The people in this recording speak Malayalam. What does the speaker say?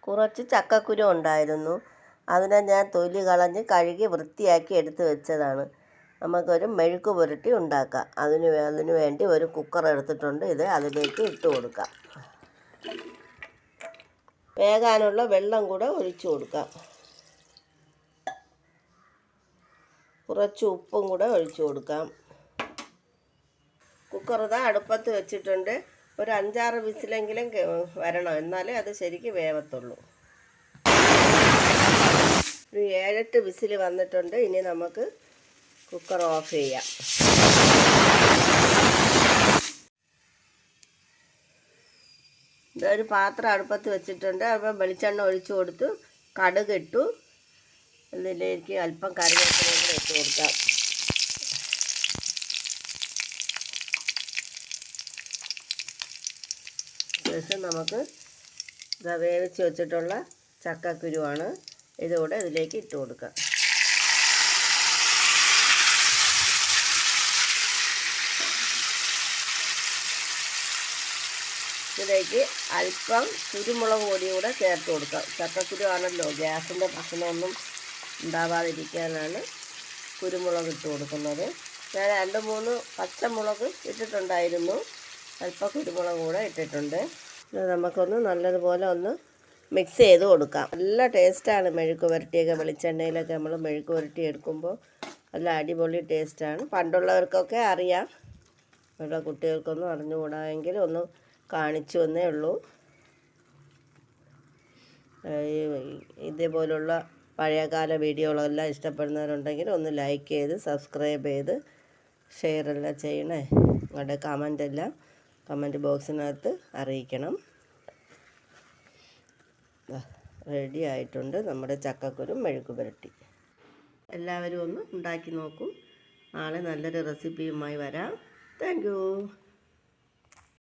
കുറച്ച് ചക്കക്കുരു ഉണ്ടായിരുന്നു. അതിനെ ഞാൻ തൊലി കളഞ്ഞ് കഴുകി വൃത്തിയാക്കി എടുത്ത് വെച്ചതാണ്. നമുക്കൊരു മെഴുക്ക് പുരട്ടി ഉണ്ടാക്കാം. അതിനു വേണ്ടി ഒരു കുക്കർ എടുത്തിട്ടുണ്ട്. ഇത് അതിലേക്ക് ഇട്ട് കൊടുക്കാം. വേകാനുള്ള വെള്ളം കൂടെ ഒഴിച്ചു കൊടുക്കാം. കുറച്ച് ഉപ്പും കൂടെ ഒഴിച്ചു കൊടുക്കാം. കുക്കർ അടുപ്പത്ത് വെച്ചിട്ടുണ്ട്. ഒരു 5-6 വിസിലെങ്കിലും വരണം, എന്നാലേ അത് ശരിക്ക് വേവത്തുള്ളൂ. ഒരു 7-8 വിസിൽ വന്നിട്ടുണ്ട്. ഇനി നമുക്ക് കുക്കർ ഓഫ് ചെയ്യാം. ഇതൊരു പാത്രം അടുപ്പത്ത് വെച്ചിട്ടുണ്ട്. അപ്പോൾ വെളിച്ചെണ്ണ ഒഴിച്ചു കൊടുത്തു, കടുക് ഇട്ടു. ഇതിലേക്ക് അല്പം കറിവേപ്പില ഇട്ട് കൊടുക്കാം. ശേഷം നമുക്ക് വേവിച്ച് വെച്ചിട്ടുള്ള ചക്കക്കുരുവാണ്, ഇതുകൂടെ ഇതിലേക്ക് ഇട്ട് കൊടുക്കാം. ഇതിലേക്ക് അല്പം കുരുമുളക് പൊടി കൂടെ ചേർത്ത് കൊടുക്കാം. ചക്കക്കുരു ആണല്ലോ, ഗ്യാസിൻ്റെ പ്രശ്നമൊന്നും ഉണ്ടാവാതിരിക്കാനാണ് കുരുമുളക് ഇട്ട് കൊടുക്കുന്നത്. ഞാൻ 2-3 പച്ചമുളക് ഇട്ടിട്ടുണ്ടായിരുന്നു. അല്പം കുരുമുളക് കൂടെ ഇട്ടിട്ടുണ്ട്. നമുക്കൊന്ന് നല്ലതുപോലെ ഒന്ന് മിക്സ് ചെയ്ത് കൊടുക്കാം. നല്ല ടേസ്റ്റാണ് മെഴുക്ക് പുരട്ടിയൊക്കെ. വെളിച്ചെണ്ണയിലൊക്കെ നമ്മൾ മെഴുക്ക് പുരട്ടി എടുക്കുമ്പോൾ നല്ല അടിപൊളി ടേസ്റ്റാണ്. പണ്ടുള്ളവർക്കൊക്കെ അറിയാം, ഇവിടെ കുട്ടികൾക്കൊന്നും അറിഞ്ഞുകൂടാമെങ്കിൽ ഒന്ന് കാണിച്ചു എന്നേ ഉള്ളൂ. ഇതേപോലുള്ള പഴയകാല വീഡിയോകളെല്ലാം ഇഷ്ടപ്പെടുന്നവരുണ്ടെങ്കിൽ ഒന്ന് ലൈക്ക് ചെയ്ത് സബ്സ്ക്രൈബ് ചെയ്ത് ഷെയറെല്ലാം ചെയ്യണേ. നിങ്ങളുടെ കമൻ്റെല്ലാം കമൻറ്റ് ബോക്സിനകത്ത് അറിയിക്കണം. റെഡി ആയിട്ടുണ്ട് നമ്മുടെ ചക്കക്കുരു മെഴുക്ക് പുരട്ടി. എല്ലാവരും ഒന്ന് ഉണ്ടാക്കി നോക്കൂ. നാളെ നല്ലൊരു റെസിപ്പിയുമായി വരാം. Thank you.